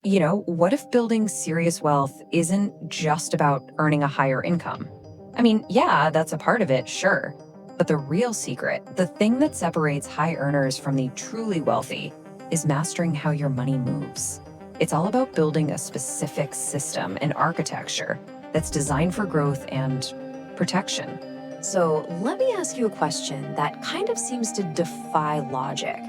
What if building serious wealth isn't just about earning a higher income? I mean, yeah, that's a part of it, sure. But the real secret, the thing that separates high earners from the truly wealthy, is mastering how your money moves. It's all about building a specific system and architecture that's designed for growth and protection. So let me ask you a question that kind of seems to defy logic.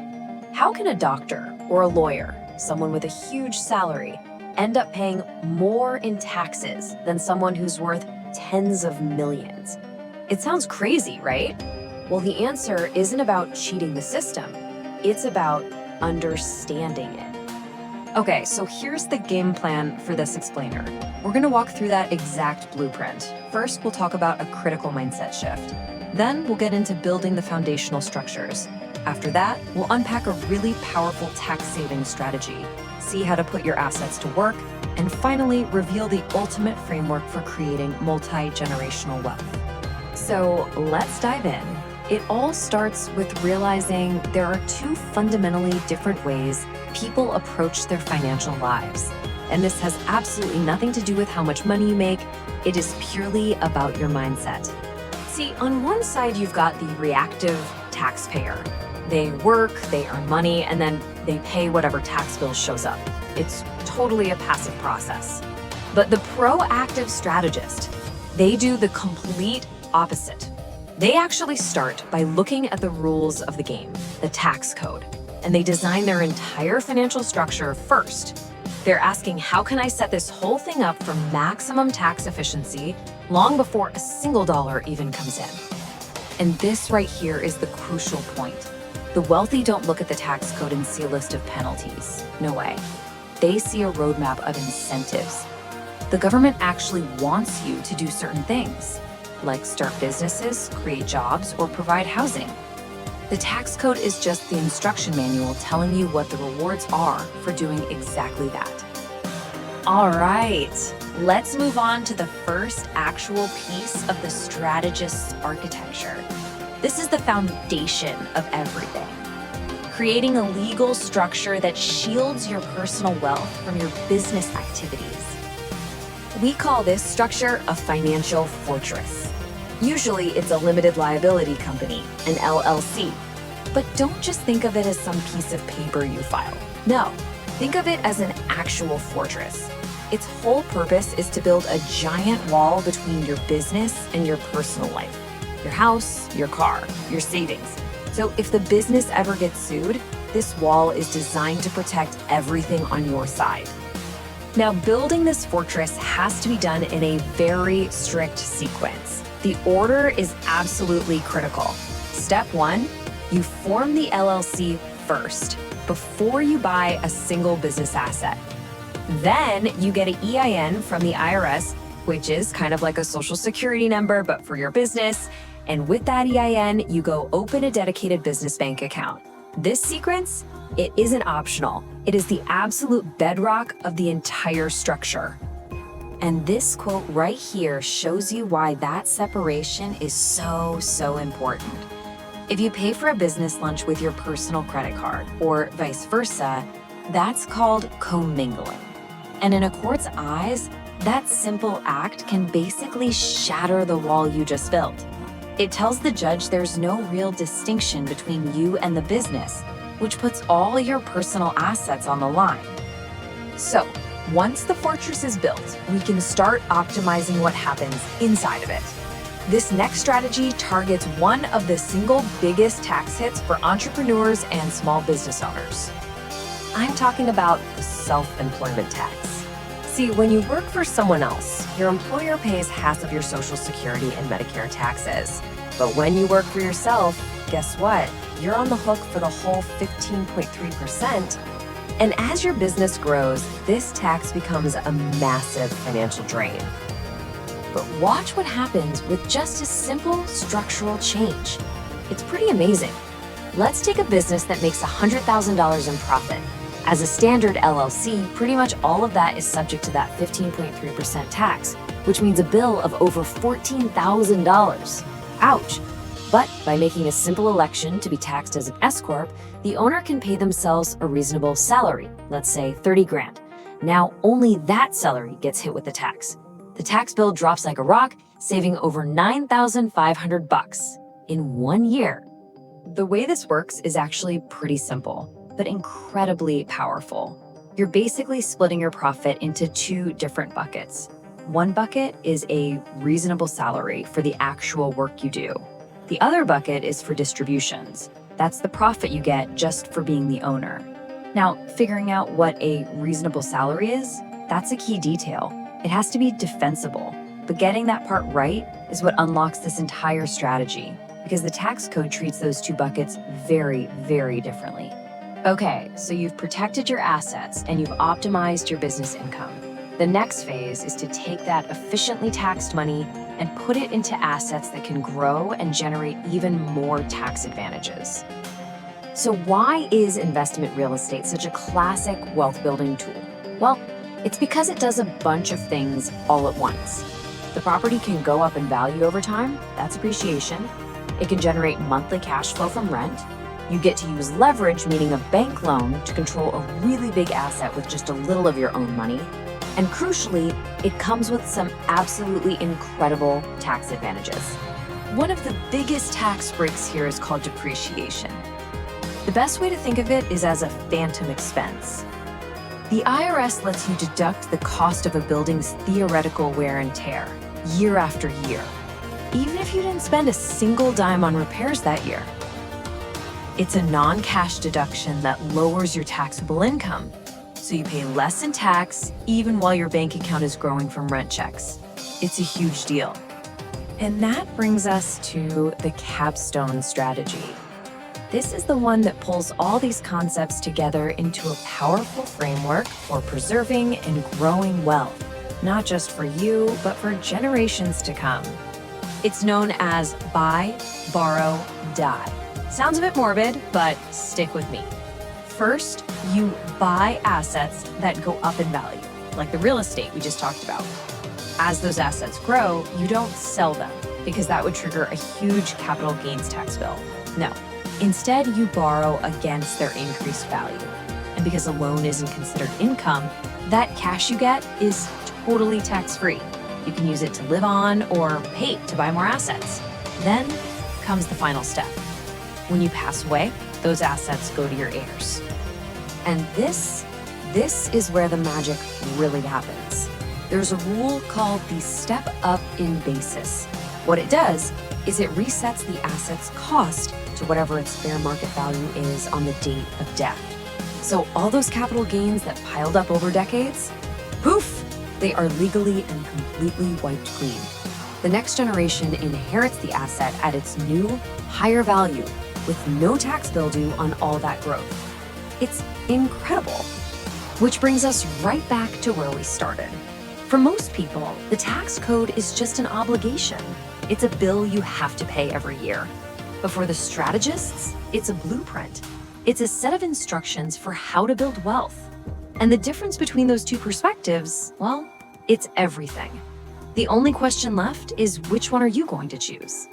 How can a doctor or a lawyer, someone with a huge salary, end up paying more in taxes than someone who's worth tens of millions? It sounds crazy, right? Well, the answer isn't about cheating the system. It's about understanding it. Okay, so here's the game plan for this explainer. We're going to walk through that exact blueprint. First, we'll talk about a critical mindset shift. Then we'll get into building the foundational structures. After that, we'll unpack a really powerful tax-saving strategy, see how to put your assets to work, and finally reveal the ultimate framework for creating multi-generational wealth. So let's dive in. It all starts with realizing there are two fundamentally different ways people approach their financial lives. And this has absolutely nothing to do with how much money you make. It is purely about your mindset. See, on one side, you've got the reactive taxpayer. They work, they earn money, and then they pay whatever tax bill shows up. It's totally a passive process. But the proactive strategist, they do the complete opposite. They actually start by looking at the rules of the game, the tax code, and they design their entire financial structure first. They're asking, how can I set this whole thing up for maximum tax efficiency long before a single dollar even comes in? And this right here is the crucial point. The wealthy don't look at the tax code and see a list of penalties. No way. They see a roadmap of incentives. The government actually wants you to do certain things, like start businesses, create jobs, or provide housing. The tax code is just the instruction manual telling you what the rewards are for doing exactly that. All right, let's move on to the first actual piece of the strategist's architecture. This is the foundation of everything. Creating a legal structure that shields your personal wealth from your business activities. We call this structure a financial fortress. Usually it's a limited liability company, an LLC. But don't just think of it as some piece of paper you file. No, think of it as an actual fortress. Its whole purpose is to build a giant wall between your business and your personal life. Your house, your car, your savings. So if the business ever gets sued, this wall is designed to protect everything on your side. Now, building this fortress has to be done in a very strict sequence. The order is absolutely critical. Step 1, you form the LLC first, before you buy a single business asset. Then you get an EIN from the IRS, which is kind of like a social security number, but for your business. And with that EIN, you go open a dedicated business bank account. This sequence, it isn't optional. It is the absolute bedrock of the entire structure. And this quote right here shows you why that separation is so important. If you pay for a business lunch with your personal credit card, or vice versa, that's called commingling. And in a court's eyes, that simple act can basically shatter the wall you just built. It tells the judge there's no real distinction between you and the business, which puts all your personal assets on the line. So, once the fortress is built, we can start optimizing what happens inside of it. This next strategy targets one of the single biggest tax hits for entrepreneurs and small business owners. I'm talking about the self-employment tax. See, when you work for someone else, your employer pays half of your Social Security and Medicare taxes. But when you work for yourself, guess what? You're on the hook for the whole 15.3%. And as your business grows, this tax becomes a massive financial drain. But watch what happens with just a simple structural change. It's pretty amazing. Let's take a business that makes $100,000 in profit. As a standard LLC, pretty much all of that is subject to that 15.3% tax, which means a bill of over $14,000. Ouch! But by making a simple election to be taxed as an S-Corp, the owner can pay themselves a reasonable salary, let's say 30 grand. Now only that salary gets hit with the tax. The tax bill drops like a rock, saving over $9,500 in 1 year. The way this works is actually pretty simple, but incredibly powerful. You're basically splitting your profit into two different buckets. One bucket is a reasonable salary for the actual work you do. The other bucket is for distributions. That's the profit you get just for being the owner. Now, figuring out what a reasonable salary is, that's a key detail. It has to be defensible, but getting that part right is what unlocks this entire strategy, because the tax code treats those two buckets very, very differently. Okay, so you've protected your assets and you've optimized your business income. The next phase is to take that efficiently taxed money and put it into assets that can grow and generate even more tax advantages. So why is investment real estate such a classic wealth building tool? Well, it's because it does a bunch of things all at once. The property can go up in value over time, that's appreciation. It can generate monthly cash flow from rent. You get to use leverage, meaning a bank loan, to control a really big asset with just a little of your own money. And crucially, it comes with some absolutely incredible tax advantages. One of the biggest tax breaks here is called depreciation. The best way to think of it is as a phantom expense. The IRS lets you deduct the cost of a building's theoretical wear and tear year after year, even if you didn't spend a single dime on repairs that year. It's a non-cash deduction that lowers your taxable income, so you pay less in tax even while your bank account is growing from rent checks. It's a huge deal. And that brings us to the capstone strategy. This is the one that pulls all these concepts together into a powerful framework for preserving and growing wealth, not just for you, but for generations to come. It's known as buy, borrow, die. Sounds a bit morbid, but stick with me. First, you buy assets that go up in value, like the real estate we just talked about. As those assets grow, you don't sell them, because that would trigger a huge capital gains tax bill. No. Instead, you borrow against their increased value. And because a loan isn't considered income, that cash you get is totally tax-free. You can use it to live on or pay to buy more assets. Then comes the final step. When you pass away, those assets go to your heirs. And this is where the magic really happens. There's a rule called the step up in basis. What it does is it resets the asset's cost to whatever its fair market value is on the date of death. So all those capital gains that piled up over decades, poof, they are legally and completely wiped clean. The next generation inherits the asset at its new, higher value with no tax bill due on all that growth. It's incredible. Which brings us right back to where we started. For most people, the tax code is just an obligation. It's a bill you have to pay every year. But for the strategists, it's a blueprint. It's a set of instructions for how to build wealth. And the difference between those two perspectives, well, it's everything. The only question left is which one are you going to choose?